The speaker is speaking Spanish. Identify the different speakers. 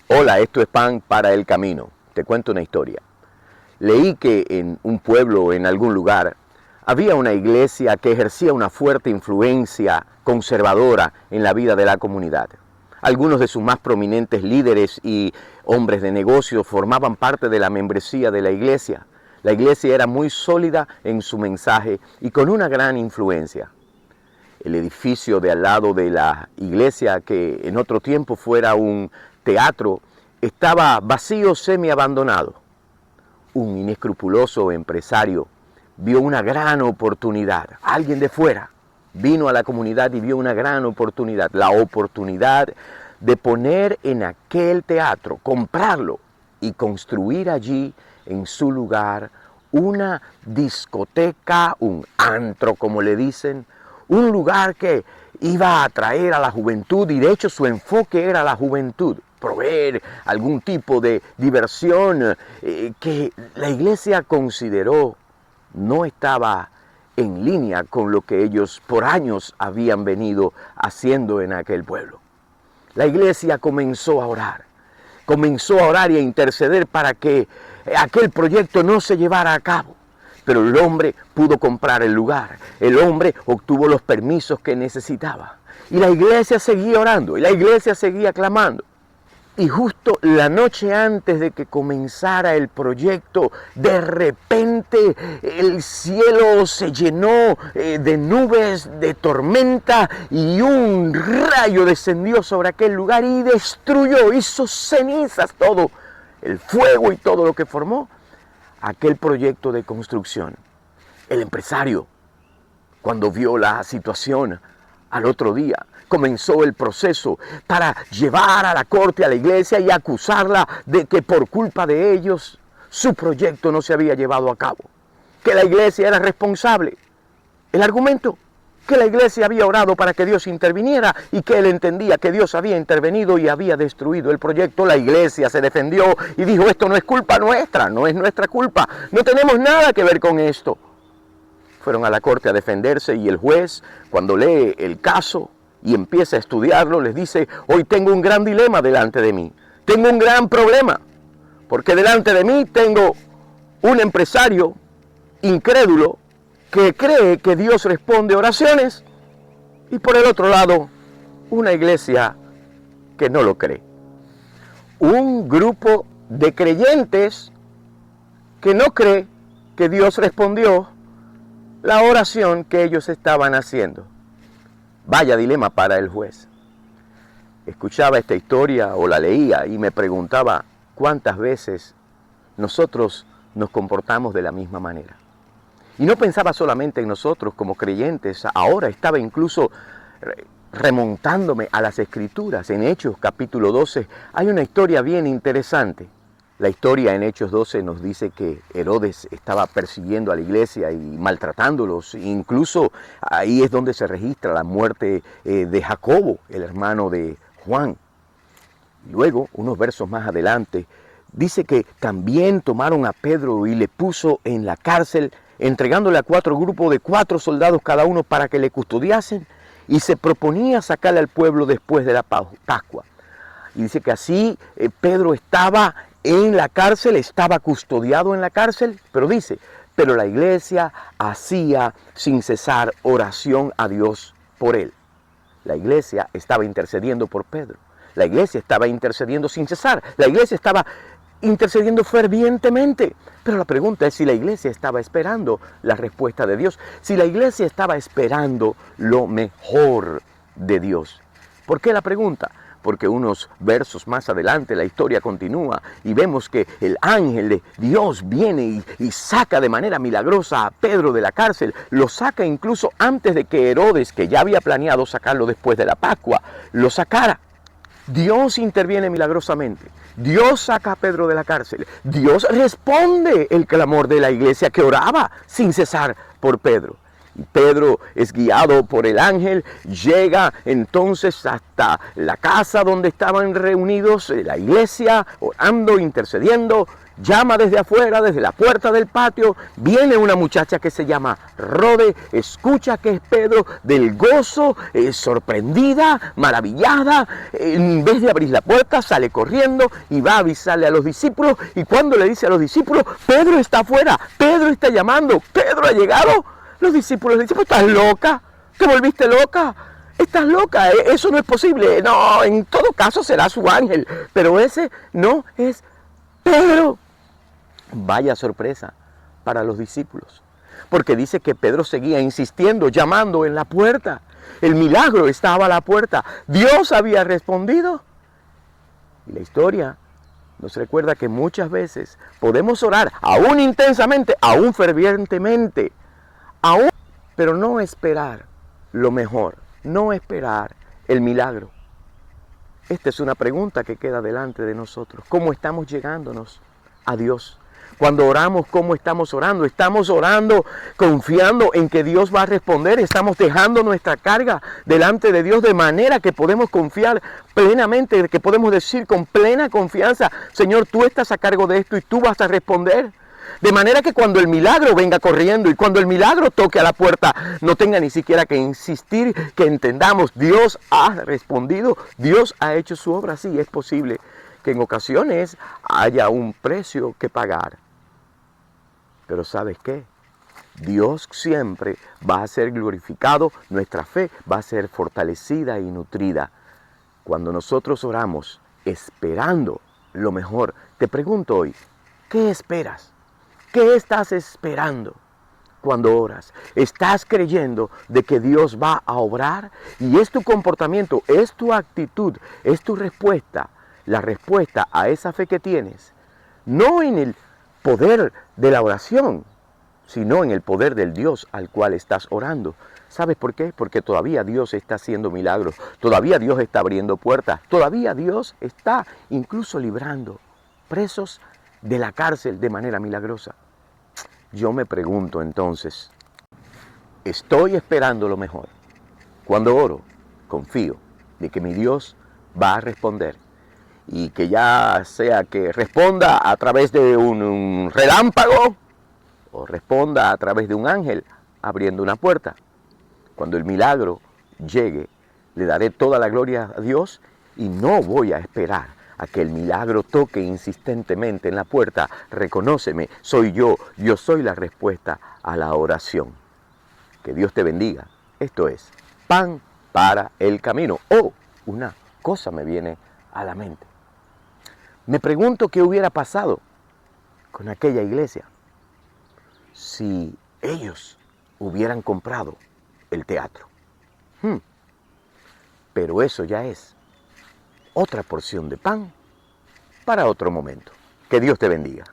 Speaker 1: Hola, esto es Pan para el Camino. Te cuento una historia. Leí que en un pueblo, en algún lugar, había una iglesia que ejercía una fuerte influencia conservadora en la vida de la comunidad. Algunos de sus más prominentes líderes y hombres de negocios formaban parte de la membresía de la iglesia. La iglesia era muy sólida en su mensaje y con una gran influencia. El edificio de al lado de la iglesia, que en otro tiempo fuera un teatro, estaba vacío, semi-abandonado. Un inescrupuloso empresario vio una gran oportunidad. Alguien de fuera vino a la comunidad y vio una gran oportunidad. La oportunidad de poner en aquel teatro, comprarlo y construir allí en su lugar una discoteca, un antro como le dicen, un lugar que iba a atraer a la juventud y de hecho su enfoque era la juventud, proveer algún tipo de diversión que la iglesia consideró no estaba en línea con lo que ellos por años habían venido haciendo en aquel pueblo. La iglesia comenzó a orar y a interceder para que aquel proyecto no se llevara a cabo. Pero el hombre pudo comprar el lugar, el hombre obtuvo los permisos que necesitaba. Y la iglesia seguía orando, y la iglesia seguía clamando. Y justo la noche antes de que comenzara el proyecto, de repente el cielo se llenó de nubes, de tormenta, y un rayo descendió sobre aquel lugar y destruyó, hizo cenizas todo el fuego y todo lo que formó aquel proyecto de construcción. El empresario, cuando vio la situación, al otro día comenzó el proceso para llevar a la corte a la iglesia y acusarla de que por culpa de ellos su proyecto no se había llevado a cabo, que la iglesia era responsable. El argumento, que la iglesia había orado para que Dios interviniera y que él entendía que Dios había intervenido y había destruido el proyecto. La iglesia se defendió y dijo: esto no es culpa nuestra, no es nuestra culpa, no tenemos nada que ver con esto. Fueron a la corte a defenderse y el juez, cuando lee el caso y empieza a estudiarlo, les dice: hoy tengo un gran dilema delante de mí, tengo un gran problema, porque delante de mí tengo un empresario incrédulo que cree que Dios responde oraciones, y por el otro lado, una iglesia que no lo cree. Un grupo de creyentes que no cree que Dios respondió la oración que ellos estaban haciendo. Vaya dilema para el juez. Escuchaba esta historia o la leía y me preguntaba cuántas veces nosotros nos comportamos de la misma manera. Y no pensaba solamente en nosotros como creyentes, ahora estaba incluso remontándome a las Escrituras. En Hechos capítulo 12 hay una historia bien interesante. La historia en Hechos 12 nos dice que Herodes estaba persiguiendo a la iglesia y maltratándolos. Incluso ahí es donde se registra la muerte de Jacobo, el hermano de Juan. Luego, unos versos más adelante, dice que también tomaron a Pedro y le puso en la cárcel, entregándole a 4 grupos de 4 soldados cada uno para que le custodiasen, y se proponía sacarle al pueblo después de la Pascua. Y dice que así Pedro estaba en la cárcel, estaba custodiado en la cárcel, pero dice, pero la iglesia hacía sin cesar oración a Dios por él. La iglesia estaba intercediendo por Pedro. La iglesia estaba intercediendo sin cesar. La iglesia estaba intercediendo fervientemente. Pero la pregunta es si la iglesia estaba esperando la respuesta de Dios, si la iglesia estaba esperando lo mejor de Dios. ¿Por qué la pregunta? Porque unos versos más adelante la historia continúa y vemos que el ángel de Dios viene y saca de manera milagrosa a Pedro de la cárcel. Lo saca incluso antes de que Herodes, que ya había planeado sacarlo después de la Pascua, lo sacara. Dios interviene milagrosamente. Dios saca a Pedro de la cárcel. Dios responde el clamor de la iglesia que oraba sin cesar por Pedro. Y Pedro es guiado por el ángel, llega entonces hasta la casa donde estaban reunidos, la iglesia, orando, intercediendo. Llama desde afuera, desde la puerta del patio, viene una muchacha que se llama Rode, escucha que es Pedro, del gozo, sorprendida, maravillada, en vez de abrir la puerta sale corriendo y va a avisarle a los discípulos, y cuando le dice a los discípulos, Pedro está afuera, Pedro está llamando, Pedro ha llegado, los discípulos le dicen, ¿estás loca? ¿Te volviste loca? Estás loca, eso no es posible, no, en todo caso será su ángel, pero ese no es Pedro. Vaya sorpresa para los discípulos, porque dice que Pedro seguía insistiendo, llamando en la puerta. El milagro estaba a la puerta. Dios había respondido. Y la historia nos recuerda que muchas veces podemos orar, aún intensamente, aún fervientemente, aún, pero no esperar lo mejor, no esperar el milagro. Esta es una pregunta que queda delante de nosotros. ¿Cómo estamos llegándonos a Dios? Cuando oramos, ¿cómo estamos orando? Estamos orando confiando en que Dios va a responder. Estamos dejando nuestra carga delante de Dios de manera que podemos confiar plenamente, que podemos decir con plena confianza, Señor, tú estás a cargo de esto y tú vas a responder. De manera que cuando el milagro venga corriendo y cuando el milagro toque a la puerta, no tenga ni siquiera que insistir, que entendamos, Dios ha respondido, Dios ha hecho su obra. Sí, es posible que en ocasiones haya un precio que pagar. Pero ¿sabes qué? Dios siempre va a ser glorificado, nuestra fe va a ser fortalecida y nutrida. Cuando nosotros oramos esperando lo mejor, te pregunto hoy, ¿qué esperas? ¿Qué estás esperando cuando oras? ¿Estás creyendo de que Dios va a obrar? Y es tu comportamiento, es tu actitud, es tu respuesta, la respuesta a esa fe que tienes, no en el poder de la oración, sino en el poder del Dios al cual estás orando. ¿Sabes por qué? Porque todavía Dios está haciendo milagros, todavía Dios está abriendo puertas, todavía Dios está incluso librando presos de la cárcel de manera milagrosa. Yo me pregunto entonces, ¿estoy esperando lo mejor? Cuando oro, confío de que mi Dios va a responder. Y que ya sea que responda a través de un relámpago o responda a través de un ángel abriendo una puerta. Cuando el milagro llegue, le daré toda la gloria a Dios y no voy a esperar a que el milagro toque insistentemente en la puerta. Reconóceme, soy yo soy la respuesta a la oración. Que Dios te bendiga. Esto es Pan para el Camino. Una cosa me viene a la mente. Me pregunto qué hubiera pasado con aquella iglesia si ellos hubieran comprado el teatro. Pero eso ya es otra porción de pan para otro momento. Que Dios te bendiga.